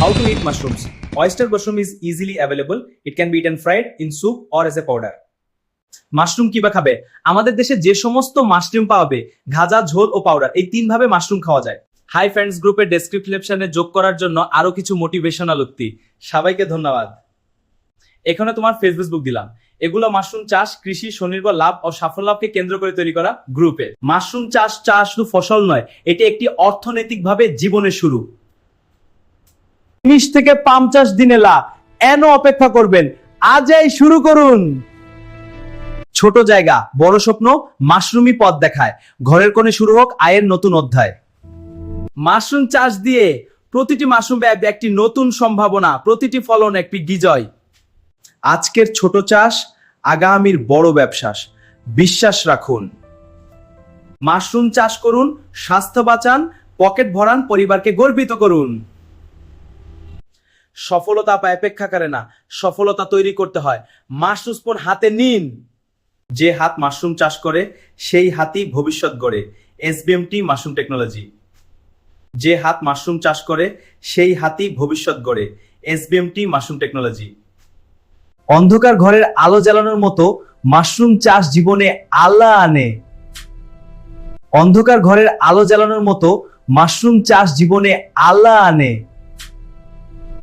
How to eat mushrooms? Oyster mushroom is easily available. It can be eaten fried, in soup or as a powder. Mushroom কিবা খাবে? আমাদের দেশে যে সমস্ত mushroom পাবে, ভাজা, ঝোল ও পাউডার, এই তিন ভাবে মাশরুম খাওয়া যায়। হাই ফ্রেন্ডস গ্রুপের ডেসক্রিপশনে যোগ করার জন্য আরো কিছু মোটিভেশনাল উক্তি। সবাইকে ধন্যবাদ। এখানে তোমার ফেসবুক দিলাম। এগুলো মাশরুম চাষ, কৃষি, স্বনির্ভর লাভ ও সাফল্য লাভকে কেন্দ্র করে তৈরি করা গ্রুপে। মাশরুম চাষ শুধু ফসল নয়, এটি একটি অর্থনৈতিকভাবে জীবনের শুরু। 30 থেকে 50 দিনে লাভ, এন অপেক্ষা করবেন, আজই শুরু করুন। ছোট জায়গা, বড় স্বপ্ন, মাশরুমই পথ দেখায়। ঘরের কোণে শুরু হোক আয়ের নতুন অধ্যায়। মাশরুম চাষ দিয়ে প্রতিটি মাশরুম ব্যাগ একটি নতুন সম্ভাবনা, প্রতিটি ফলন একটি বিজয়। আজকের ছোট চাষ আগামীর বড় ব্যবসা, বিশ্বাস রাখুন। মাশরুম চাষ করুন, স্বাস্থ্য বাঁচান, পকেট ভরান, পরিবারকে গর্বিত করুন। সফলতা পায় অপেক্ষা করে না, সফলতা তৈরি করতে হয়। মাশরুম স্পুন হাতে নিন। যে হাত মাশরুম চাষ করে সেই হাতই ভবিষ্যৎ গড়ে। এসবিএমটি মাশরুম টেকনোলজি। যে হাত মাশরুম চাষ করে সেই হাতই ভবিষ্যৎ গড়ে। এসবিএমটি মাশরুম টেকনোলজি। অন্ধকার ঘরের আলো জ্বালানোর মতো মাশরুম চাষ জীবনে আলো আনে। অন্ধকার ঘরের আলো জ্বালানোর মতো মাশরুম চাষ জীবনে আলো আনে।